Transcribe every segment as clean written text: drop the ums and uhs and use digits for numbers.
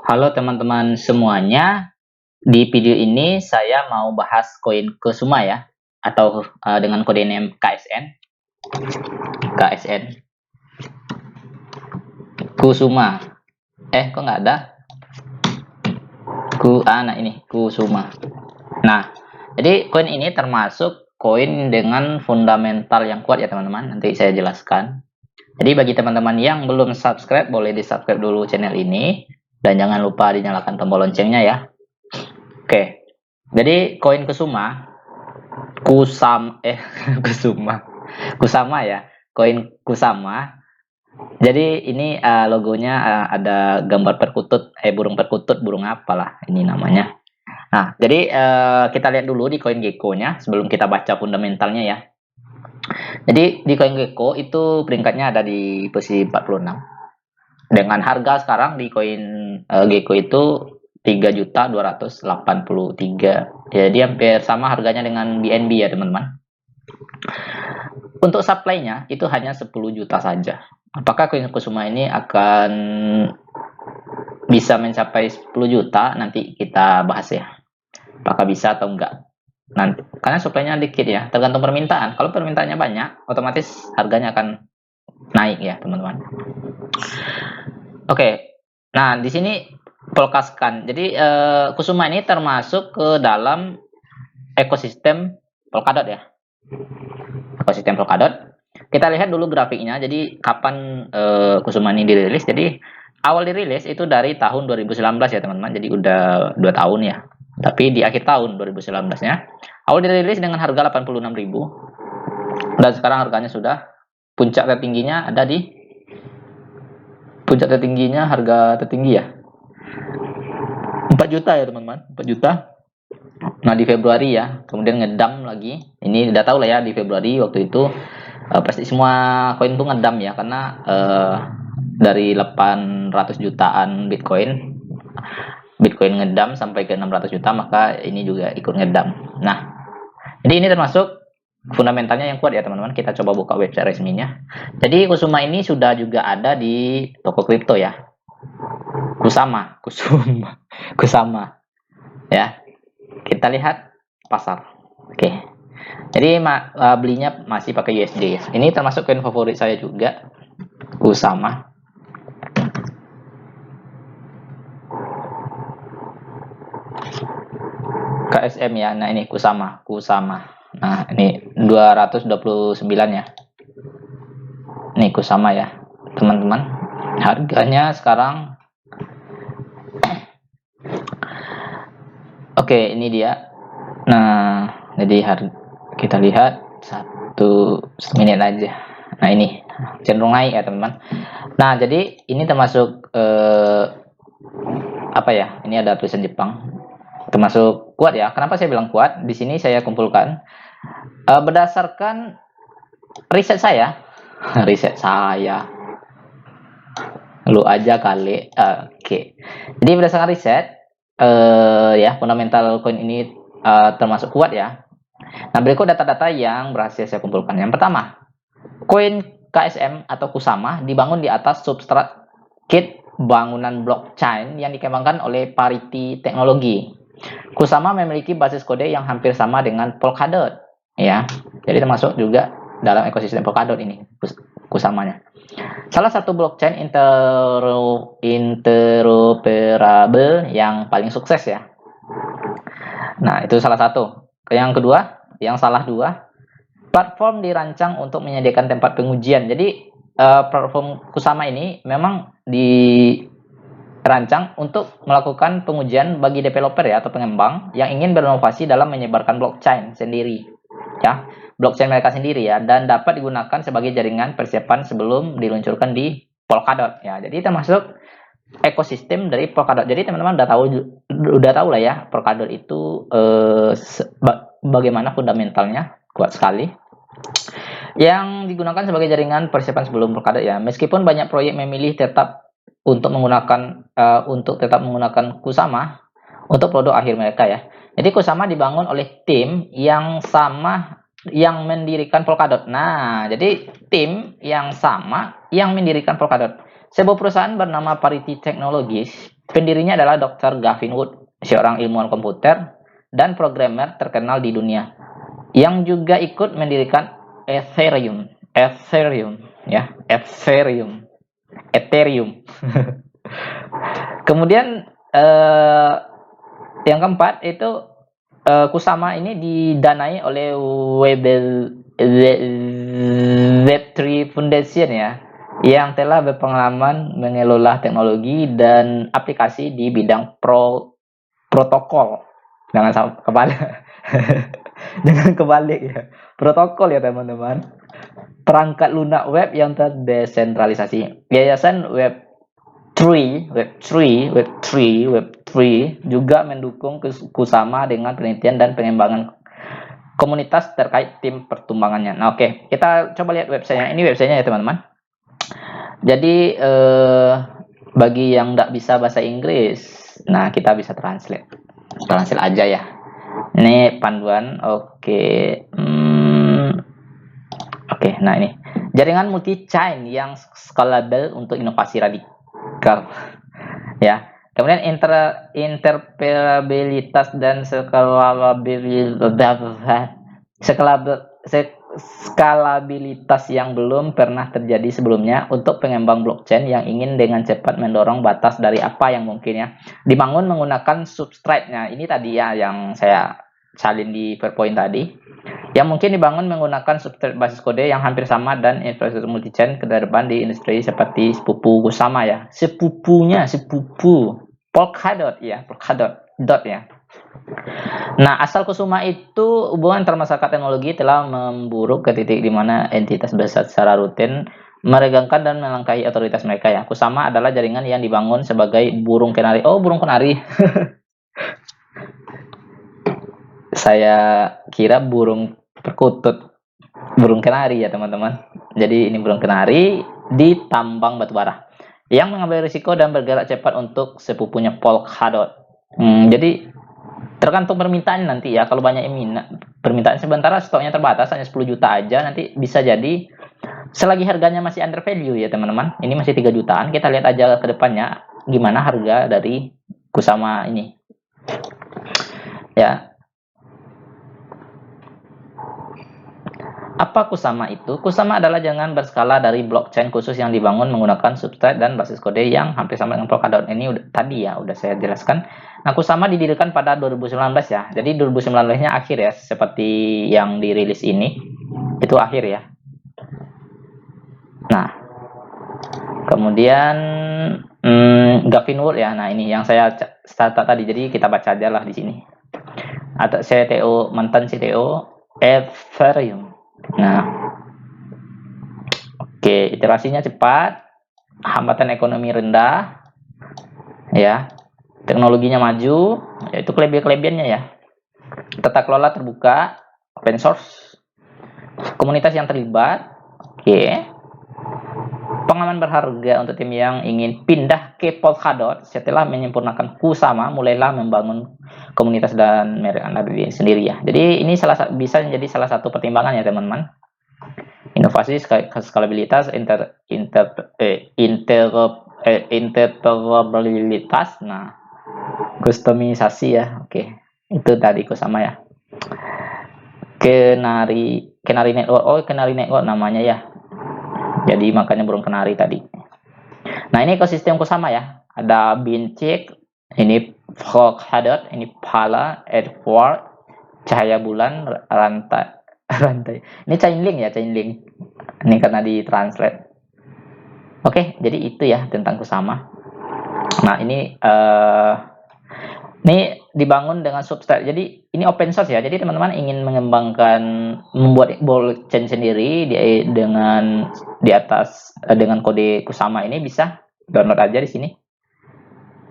Halo teman-teman semuanya, di video ini saya mau bahas koin Kusuma ya, atau dengan kode name KSN, KSN, Kusuma. Kok nggak ada? Nah ini Kusuma. Nah, jadi koin ini termasuk koin dengan fundamental yang kuat ya teman-teman. Nanti saya jelaskan. Jadi bagi teman-teman yang belum subscribe, boleh di subscribe dulu channel ini dan jangan lupa dinyalakan tombol loncengnya ya. Oke. Jadi koin Kusuma Kusuma. Kusama ya. Koin Kusama. Jadi ini logonya ada gambar perkutut, burung perkutut, burung apalah ini namanya. Nah, jadi kita lihat dulu di koin Gecko-nya sebelum kita baca fundamentalnya ya. Jadi di koin Gecko itu peringkatnya ada di posisi 46. Dengan harga sekarang di koin Gecko itu 3.283. Jadi hampir sama harganya dengan BNB ya teman-teman. Untuk supply-nya itu hanya 10 juta saja. Apakah koin Kusuma ini akan bisa mencapai 10 juta? Nanti kita bahas ya. Apakah bisa atau enggak? Nanti karena supply-nya dikit ya, tergantung permintaan. Kalau permintaannya banyak, otomatis harganya akan naik ya, teman-teman. Oke. Nah, di sini Polkaskan. Jadi Kusuma ini termasuk ke dalam ekosistem Polkadot ya. Ekosistem Polkadot. Kita lihat dulu grafiknya. Jadi kapan Kusuma ini dirilis? Jadi awal dirilis itu dari tahun 2019 ya teman-teman. Jadi udah 2 tahun ya. Tapi di akhir tahun 2019-nya awal dirilis dengan harga 86.000. Dan sekarang harganya sudah puncak tertingginya ada di harga tertinggi ya 4 juta ya teman-teman, 4 juta. Nah di Februari ya, kemudian ngedam lagi. Ini udah tahu lah ya, di Februari waktu itu pasti semua koin tuh ngedam ya, karena dari 800 jutaan Bitcoin ngedam sampai ke 600 juta, maka ini juga ikut ngedam. Nah, jadi ini termasuk fundamentalnya yang kuat ya teman-teman. Kita coba buka website resminya. Jadi Kusuma ini sudah juga ada di toko kripto ya. Kusama ya. Kita lihat pasar. Oke. Jadi belinya masih pakai USD ya. Ini termasuk koin favorit saya juga, Kusama. KSM ya. Nah ini Kusama. Nah ini 229 ya. Ini Kusama ya teman-teman. Harganya sekarang Oke, ini dia. Nah, jadi kita lihat 1 menit aja. Nah, ini cenderung naik ya, teman-teman. Nah, jadi ini termasuk apa ya? Ini ada tulisan Jepang. Termasuk kuat ya. Kenapa saya bilang kuat? Di sini saya kumpulkan berdasarkan riset saya. Riset saya. Lu aja kali. Oke. Jadi berdasarkan riset ya, fundamental coin ini termasuk kuat ya. Nah, berikut data-data yang berhasil saya kumpulkan. Yang pertama, koin KSM atau Kusama dibangun di atas substrat kit bangunan blockchain yang dikembangkan oleh Parity Teknologi. Kusama memiliki basis kode yang hampir sama dengan Polkadot ya. Jadi termasuk juga dalam ekosistem Polkadot ini Kusamanya. Salah satu blockchain interoperable yang paling sukses ya. Nah, itu salah satu. Yang kedua, yang salah dua, platform dirancang untuk menyediakan tempat pengujian. Jadi platform Kusama ini memang dirancang untuk melakukan pengujian bagi developer ya, atau pengembang yang ingin berinovasi dalam menyebarkan blockchain sendiri ya, blockchain mereka sendiri ya, dan dapat digunakan sebagai jaringan persiapan sebelum diluncurkan di Polkadot ya. Jadi termasuk ekosistem dari Polkadot. Jadi teman-teman udah tahu lah ya, Polkadot itu bagaimana fundamentalnya kuat sekali, yang digunakan sebagai jaringan persiapan sebelum Polkadot ya. Meskipun banyak proyek memilih tetap menggunakan Kusama untuk produk akhir mereka ya. Jadi Kusama dibangun oleh tim yang sama yang mendirikan Polkadot. Nah, jadi tim yang sama yang mendirikan Polkadot. Sebuah perusahaan bernama Parity Pendirinya adalah Dr. Gavin Wood, seorang ilmuwan komputer dan programmer terkenal di dunia, yang juga ikut mendirikan Ethereum. Ya, Ethereum. Kemudian yang keempat itu Kusama ini didanai oleh Web3 Foundation ya, yang telah berpengalaman mengelola teknologi dan aplikasi di bidang protokol. Jangan kebalik. Jangan kebalik ya. Protokol ya teman-teman. Perangkat lunak web yang terdesentralisasi. Yayasan Web3 juga mendukung Kusama dengan penelitian dan pengembangan komunitas terkait tim pertumbangannya. Nah, oke, kita coba lihat websitenya. Ini websitenya ya teman-teman. Jadi bagi yang nggak bisa bahasa Inggris, nah kita bisa translate aja ya. Ini panduan, oke. Oke, nah ini jaringan multi chain yang scalable untuk inovasi radikal, ya. Kemudian interoperabilitas dan skalabilitas yang belum pernah terjadi sebelumnya untuk pengembang blockchain yang ingin dengan cepat mendorong batas dari apa yang mungkin ya dibangun menggunakan substrate-nya. Ini tadi ya yang saya salin di PowerPoint tadi, yang mungkin dibangun menggunakan substrate basis kode yang hampir sama dan infrastruktur multi-chain ke depan di industri seperti sepupu Kusama ya. Sepupu Polkadot ya, Polkadot ya. Nah, asal Kusama itu hubungan antar masyarakat teknologi telah memburuk ke titik di mana entitas besar secara rutin meregangkan dan melangkahi otoritas mereka ya. Kusama adalah jaringan yang dibangun sebagai burung kenari. Oh, burung kenari. Saya kira burung perkutut. Burung kenari ya, teman-teman. Jadi ini burung kenari di tambang batubara yang mengambil risiko dan bergerak cepat untuk sepupunya Polkadot. Jadi tergantung permintaan nanti ya. Kalau banyak yang minat, permintaan sementara stoknya terbatas hanya 10 juta aja, nanti bisa jadi selagi harganya masih under value ya teman-teman. Ini masih 3 jutaan. Kita lihat aja ke depannya gimana harga dari Kusama ini. Ya. Apa Kusama itu? Kusama adalah jaringan berskala dari blockchain khusus yang dibangun menggunakan substrate dan basis kode yang hampir sama dengan Polkadot. Ini tadi ya udah saya jelaskan. Nah, Kusama didirikan pada 2019 ya. Jadi 2019-nya akhir ya, seperti yang dirilis ini. Itu akhir ya. Nah, kemudian Gavin Wood ya. Nah, ini yang saya start tadi. Jadi kita baca aja lah di sini. Atau CTO, mantan CTO Ethereum. Nah, oke, iterasinya cepat, hambatan ekonomi rendah, ya, teknologinya maju, yaitu kelebihannya ya. Tata kelola terbuka, open source, komunitas yang terlibat, oke. Pengalaman berharga untuk tim yang ingin pindah ke Polkadot setelah menyempurnakan Kusama, mulailah membangun komunitas dan merek Anda sendiri ya. Jadi ini bisa menjadi salah satu pertimbangan ya teman-teman. Inovasi, skalabilitas, interoperabilitas, nah, kustomisasi ya. Oke. Itu tadi Kusama ya. Kenari network. Oh, Kenari network namanya ya. Jadi makanya burung kenari tadi. Nah, ini ekosistem Kusama ya. Ada Bincik, ini Polkadot, ini Pala, Edward, cahaya bulan, rantai. Ini Chainlink ya, Chainlink. Ini karena ditranslate. Oke, jadi itu ya tentang Kusama. Nah, ini dibangun dengan substrate. Jadi ini open source ya. Jadi teman-teman ingin mengembangkan, membuat blockchain sendiri dengan kode Kusama ini, bisa download aja di sini.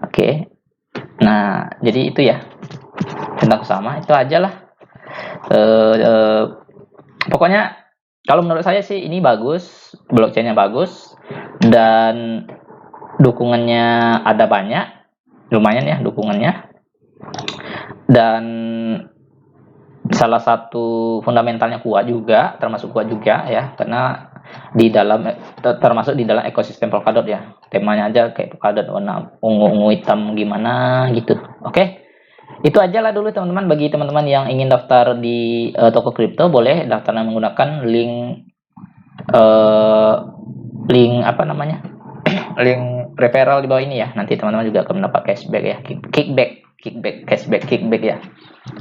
Oke. Nah, jadi itu ya tentang Kusama. Itu aja lah. Pokoknya kalau menurut saya sih ini bagus, blockchainnya bagus, dan dukungannya ada banyak, lumayan ya dukungannya. Dan salah satu fundamentalnya kuat juga, termasuk kuat juga ya, karena di dalam termasuk di dalam ekosistem Polkadot ya. Temanya aja kayak Polkadot warna ungu-ungu hitam gimana gitu. Oke. Itu aja lah dulu teman-teman, bagi teman-teman yang ingin daftar di toko kripto boleh daftarnya menggunakan eh, link apa namanya? Link referral di bawah ini ya. Nanti teman-teman juga akan mendapat cashback ya. Cashback ya.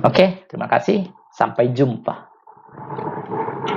Oke, terima kasih. Sampai jumpa.